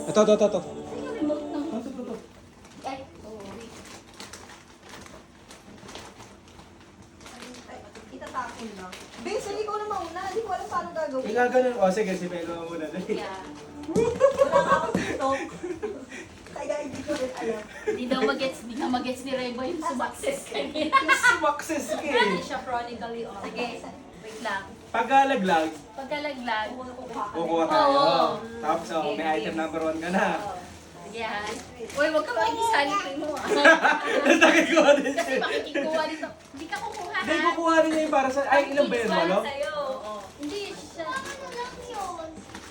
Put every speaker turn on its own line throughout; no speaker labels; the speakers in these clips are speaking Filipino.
Ito.
Yung remote ng...
Ito.
Ay, oh, wait.
Itatapon lang. Bes, hindi ko na mauna. Hindi ko alam paano gagawin.
Kailangan ganun. O sige, si Pelo muna.
Yeah.
Wala ka ako dito. Kaya hindi ko rin alam.
Di ka magets ni Rebo yung sumakses kanina.
Sumakses ka
Hindi
eh.
siya chronically on. Sige, wait lang.
Pagkalaglag,
Pagkalaglag.
kukuha tayo.
Oo.
Tapos
Okay,
may item number 1 ka na.
Yan. Uy, wag ka makikisali ko mo.
Tapos nakikuha din
Kasi
siya.
makikikuha dito. Hindi ka kukuha ha.
Hindi, kukuha rin niya yung para sa... Ay, ilang ba yun,
Para
Molo?
sa'yo. Oo. Hindi siya.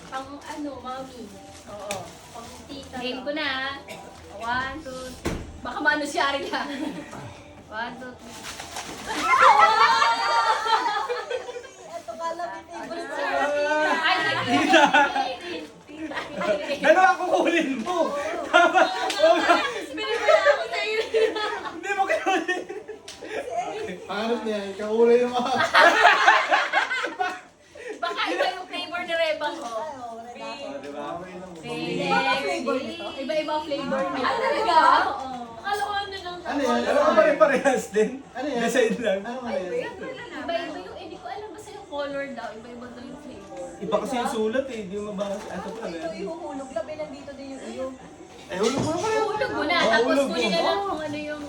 Pang ano, mami. Oo. Pang tita. Game ko na. 1, 2, baka maano si Ari ka. 1, 2, 3.
Ito ka lang, table
Ay,
Tita! Dalawa kukunin mo! Tama! Oo nga.
Pinipila ako sa iyo.
Hindi mo kinunin!
Paano niya? Kakulay yung mga...
Baka iba yung flavor ni Rebang ko.
O, diba?
Iba ba flavor nito?
Iba-iba ang flavor niya.
Ah, talaga?
Oo. Akala ko ano lang.
Ano yan?
Alam ko pare-parehas din.
Ano yan?
Design lang.
Ano ba yan?
Iba-iba yung, hindi ko alam basta yung color daw. Iba-iba daw yung flavor.
Iba kasi yung sulat eh. Di mo mabasa. Ito pa
Ito ihuhulog. Labi nandito din yung iyo.
Eh, hulog mo na kayo.
Hulog mo na,
Oo,
tapos
hulog
kunin
mo.
na lang kung ano yung...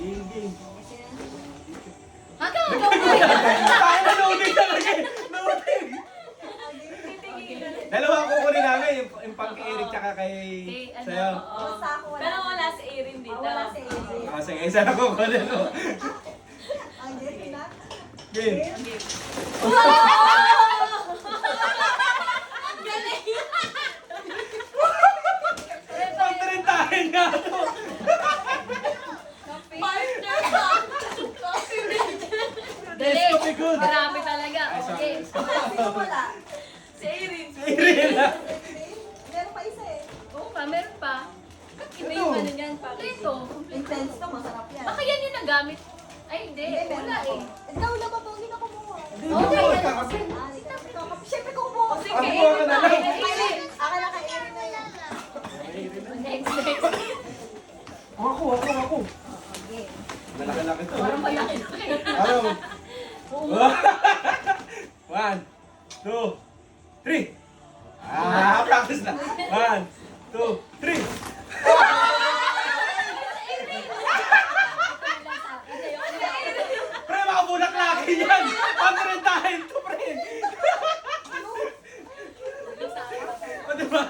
Game.
Hanggang
Tayo na loading talaga eh. Loading. Dalawa ang kukunin namin. Yung pang kay Eric tsaka kay... Sa'yo.
Basta ako wala.
Pero wala si Erin dito.
Wala si Adrian.
Ah, sige, isa na kukunin mo.
Ang Jesse na.
Game. Pagtarintahin nga to.
Partner ka!
Dali,
Let's go, be good.
marami talaga.
Ay, sorry.
Okay.
Sino wala?
Si Erin.
Irene na.
Meron pa isa eh.
Oo pa, meron pa.
Iba yung ano niyan.
Ito.
Intense to, masarap yan.
Baka yan yung nagamit. Ay, hindi.
meron
Wala
ako.
eh.
Ikaw na ba po? Hindi na kumuha.
Okay,
Siyempre kumuha.
Kasi
Ang
kay
buha ka na lang.
Ako na kay Erin na yan.
Next.
Ako. Malaki-laki to.
Parang malaki na kayo.
Ano? 1, 2, 3. Ah, practice na. 1, 2, 3. Pre, makabulak laki yan. Pagtarintahin to, pre. O, diba?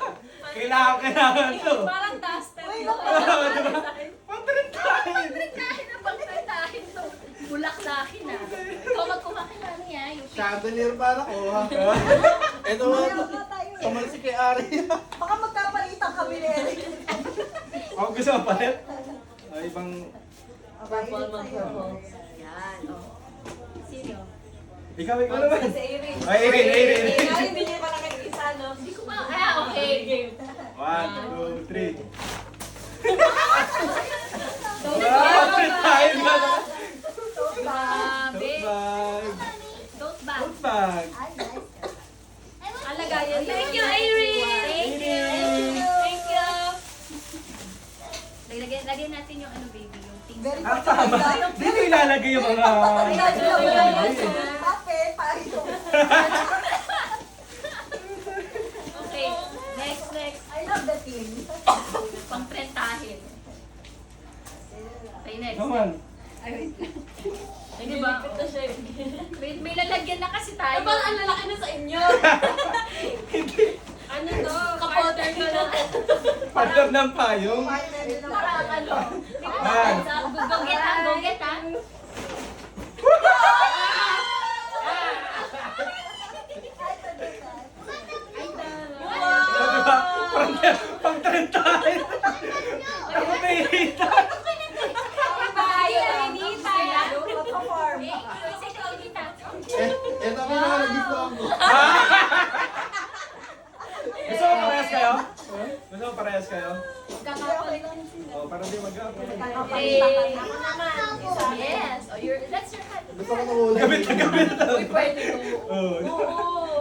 Kailangan to.
Parang duster.
Uy,
yun.
Oo, diba? Pagtarintahin.
Tahin na pagkatahin to. Bulaklakin na. Ikaw magkumakilala niya. Yung
Chandelier pa ako, ha? Ito,
Meron na tayo eh.
kamal si kay Ari.
Baka magkapalitan kami ni Erin.
Ako gusto mo palit? Ay, ibang...
Purple man purple.
Yan. Oh. Sino?
Ikaw naman.
Si Erin.
Ay, Erin.
Ay, hindi niya pala kayo isa, no?
Hindi ko ma... Ah, okay.
Game.
1, 2, 3.
So,
Pagtarintahin na.
grabe.
Tote bag.
Tote bag.
Tote bag.
Ay, nice.
Alagayan.
Thank you, Erin.
Thank you.
Thank you.
Lagyan natin yung ano, baby. Yung things.
Very
Ah, tama. Dito ilalagay yung mga...
Kape, payo.
Okay. Next.
I love the team.
Pang-prentahin. Okay, next.
Come on.
Ay, wait.
Ay,
Di ba?
Ito siya.
May lalagyan na kasi tayo.
Ay, parang ang lalaki na sa inyo. Ano to? Kapotter ko na.
Partner ng payong.
Parang ano. Di ba?
Ah.
Go get ha.
Diba? Pang-tarintahin. Ako may hita.
Bayo, Anita.
Perform.
Ito may mga nagustuhan ko.
Gusto mo parehas kayo? Gusto mo parehas kayo?
Okay lang sila.
O, para di mag-up.
Okay. Ako naman. Yes. Oh, that's your hat.
Gusto ko na kulay.
Gamit na gamit.
Uy, pwede ko.
Oo.
Oo.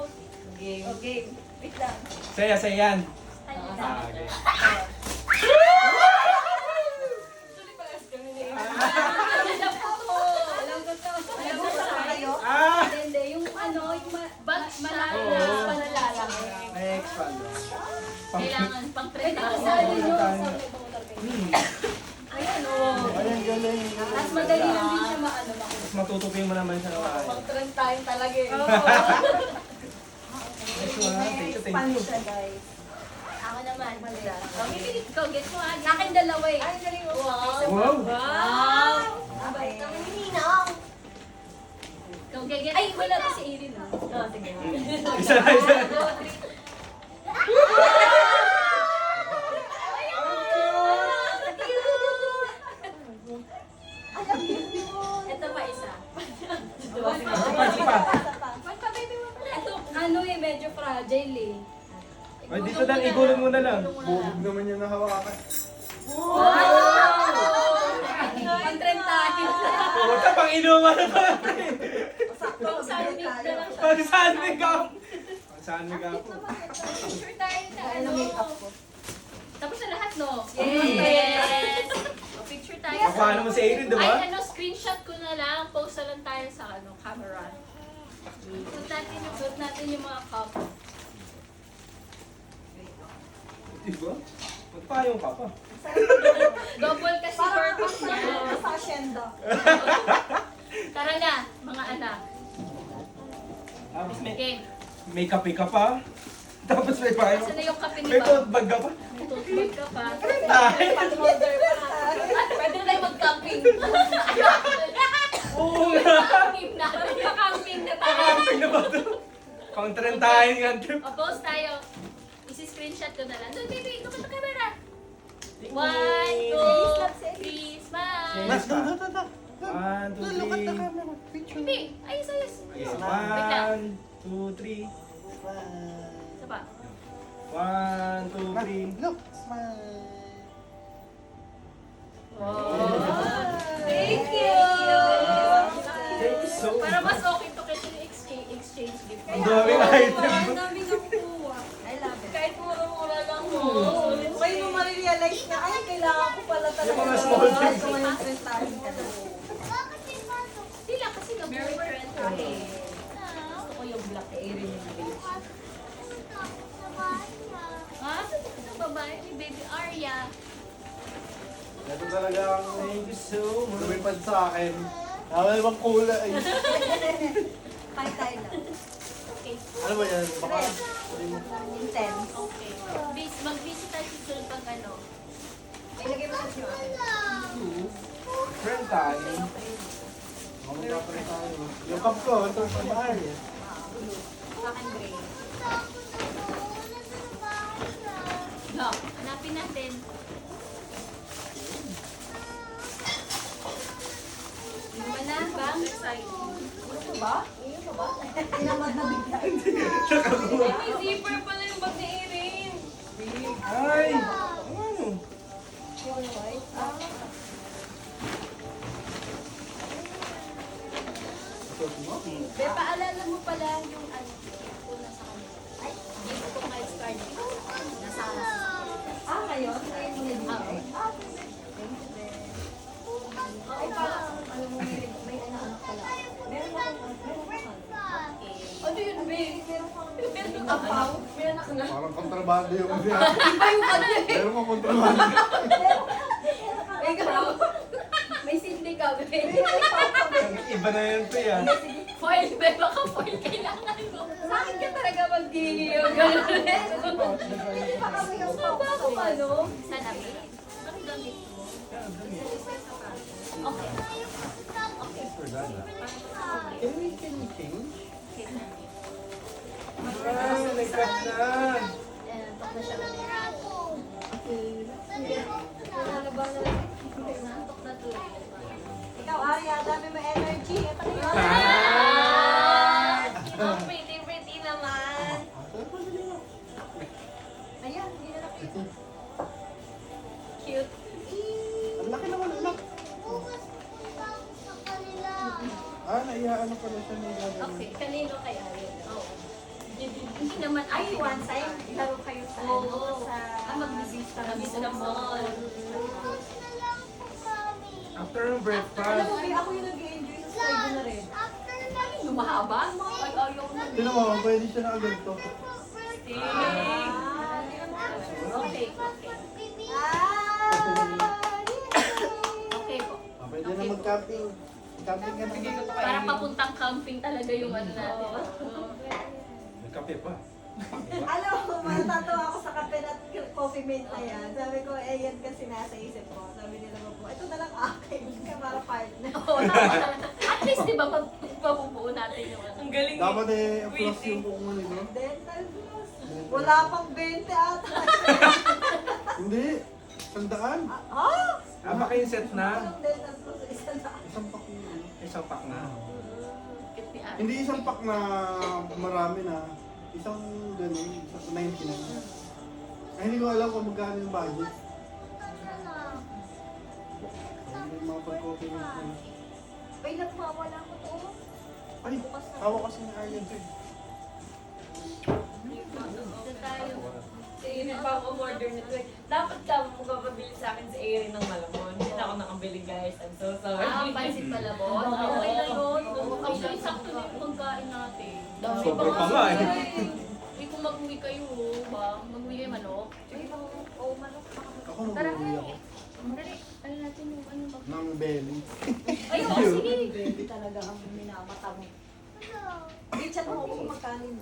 Okay.
Wait lang.
Saya yan.
Ano?
Ah, okay.
Actually, parehas kami ni
Alam ko to. Alam ko to. Alam ko
Nag-usap
to.
kayo?
Ah!
Hindi, yung ano, yung malala.
Oo.
Malalalaki.
Next one.
Kailangan pang
Pwede
30
ko
ako
sa
sa
inyo.
Ayan o.
Ayan, galing.
Mas madali lang din siya maano makuha.
Mas matutupin mo naman siya naman.
Pang-trend time talaga eh.
Next one. Thank you, thank
Pan
you.
siya, guys.
Ako naman. Okay, pilit ko. Get mo ha. Sa akin dalawa eh.
Ay, galing mo.
Wow!
Wow!
Abay, kami ni Ninang.
Ikaw, get. Ay, wala pa si Erin ha.
Oh, sige.
Isa na, isa na.
Alam mo.
Ito pa isa.
Isa pa.
Ito, ano eh, medyo fragile eh.
Ay, dito lang, igulong mo na lang.
Bubog naman yung nahawakan.
Pang-trend tayo.
Huwag ka pang inuman na ba?
Sakto.
Pang-sandwich na lang siya.
Pag-saan me ka? Pag-saan me ka?
Picture tayo na
Ano
ano.
makeup ko?
Tapos na lahat, no? Yes! O, picture tayo.
Paano mo si Erin, di ba?
Ay, ano, screenshot ko na lang. Post na lang tayo sa ano, camera. Put natin yung mga cup.
Diba? Magpayong ka pa.
Double kasi
Parang
purpose niya.
sa asyenda.
Tara na, mga anak.
Tapos
Okay.
may kape ka pa. Tapos may payo.
Asan na yung kape ni
May
Bob?
tote bag ka pa.
Tutbag ka pa.
Ay!
Pan-holder pa. Pwede na tayo mag-camping.
Oo nga!
Camping na. Camping na tayo.
Camping na ba ito? Pang-trend tayo yan.
O, post tayo. Isi-screenshot ko na lang. Doon, baby, ito ka sa camera. 1, 2, 3, smile.
Mas, go, go, go. 1, 2, 3.
Hindi, ayos, ayos.
Okay,
Wait lang.
1, 2, 3.
Isa pa.
1, 2, 3.
Look, smile.
Thank you!
Thank you so
Para
much.
mas okay to kasi yung exchange gift.
Ang daming item.
Ang dami nakukuha.
I love it.
Kahit mura-mura lang mo.
May mo marirealize na, ay, kailangan ko pala talaga.
Yung mga small things.
So, yung trentahin ka na.
Hindi lang kasi nag-boyfriend ko eh. Gusto ko yung black eh, rin yung beige. Ah, sa babae ni Baby Arya.
Ito talaga ang
Thank you so much.
lumipad sa akin. Wala bang kulay.
Kahit tayo lang.
Okay.
Ano ba yan? Baka...
Intense.
Okay. Mag-visit tayo sa sunod pag ano.
Ilagay mo sa siya.
Friend tayo.
Magkakaroon tayo. Yung cup ko, ito sa bahay.
Sa akin, Gray. Look, hanapin natin. Yung na, bang? Exciting.
Ba? Tinamad na bigla.
Ay, may zipper pala yung bag ni Erin.
Ay! Ano?
Be, paalala mo pala yung ano, una sa kanila. Ay, dito ko kay Scar dito. Nasa
Ah, kayo? Ngayon mo nabigay?
Ah.
Ay, parang, ano mo, may anak pala. Meron akong
Okay.
Ano yun, babe?
Meron kang
Meron kang apaw? May anak na.
Parang kontrabando yung
Iba yung ano eh.
Meron mo kontrabando.
Ikaw.
May sindi ka, be.
Iba na yan, pre, ah.
Foil, be. Baka foil kailangan mo. Sa akin ka talaga mag-gigiyo. Ganun. Sumaba ko pa, no? Sana, be. Bakit gamit mo? Okay. Okay.
Can we change?
Okay.
Ah, nag-cut na.
Ayan, tok na siya. Nantok na to.
Ikaw, Arya, dami mo energy. Ito na yun.
Ang pretty naman.
Ayan, hindi na nakita.
Cute.
Ang laki naman, anak. Ah, naiyaan pala siya ng gagawin.
Okay, kanino kaya yun? Oo. Hindi naman,
Ay, one time, laro kayo sa
Oo.
sa...
Mag-visita kami sa mall.
After ng
Alam
breakfast,
mo, Bea, ako yung nag-enjoy sa side na rin.
Lumahaba? Ay, ayaw na.
Sino mo, pwede siya na agad to.
Ah,
Okay, okay. Okay po.
Pwede na mag-camping. Camping ka na.
Para papuntang camping talaga yung ano natin.
may kape pa.
Alam mo, matatawa ako sa kape at coffee mate na yan. Sabi ko, eh, yan kasi nasa isip ko. Sabi nila po, ito na lang akin. Kaya para partner.
Oo, tama. At least, di ba, mabubuo natin yung ano.
Ang galing
Dapat plus yung buong ano, no?
Dental floss. Wala pang 20 ata.
Hindi. 100.
Ah?
Ah, baka yung set na.
Walang dental floss. Isa na.
Isang pack yun.
Isang pack na.
Kit ni Ate.
Hindi isang pack na marami na. Isang ganun, isang 99. Ay, hindi ko alam kung magkano yung budget. Yung mga pag-coffee na.
Ay, nagmawala ko to.
Ay, hawak kasi ni Aryan to eh.
Ito tayo.
Si Erin pa ako order nito. Dapat ka magpapabili sa akin si Erin ng malamon. Hindi na ako nakabili guys. I'm so sorry.
Ah, pansit palabot.
Okay na yun.
Actually, sakto na yung pagkain natin. Dami
Sobra pa nga eh.
Hindi kung mag-uwi kayo, ba? Mag-uwi kayo manok?
Ay, oo, manok.
Ako nag-uwi ako.
Dali, ano natin yung ano ba?
Ng belly.
Ay, oo, sige.
Baby talaga ang minamata mo. Richard mo kung magkano yun.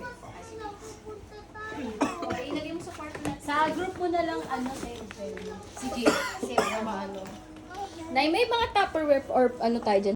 Okay, ilagay mo sa kwarto natin. Sa group mo na lang, ano, sa'yo. Sige, kasi ano. Nay, may mga Tupperware or ano tayo dyan?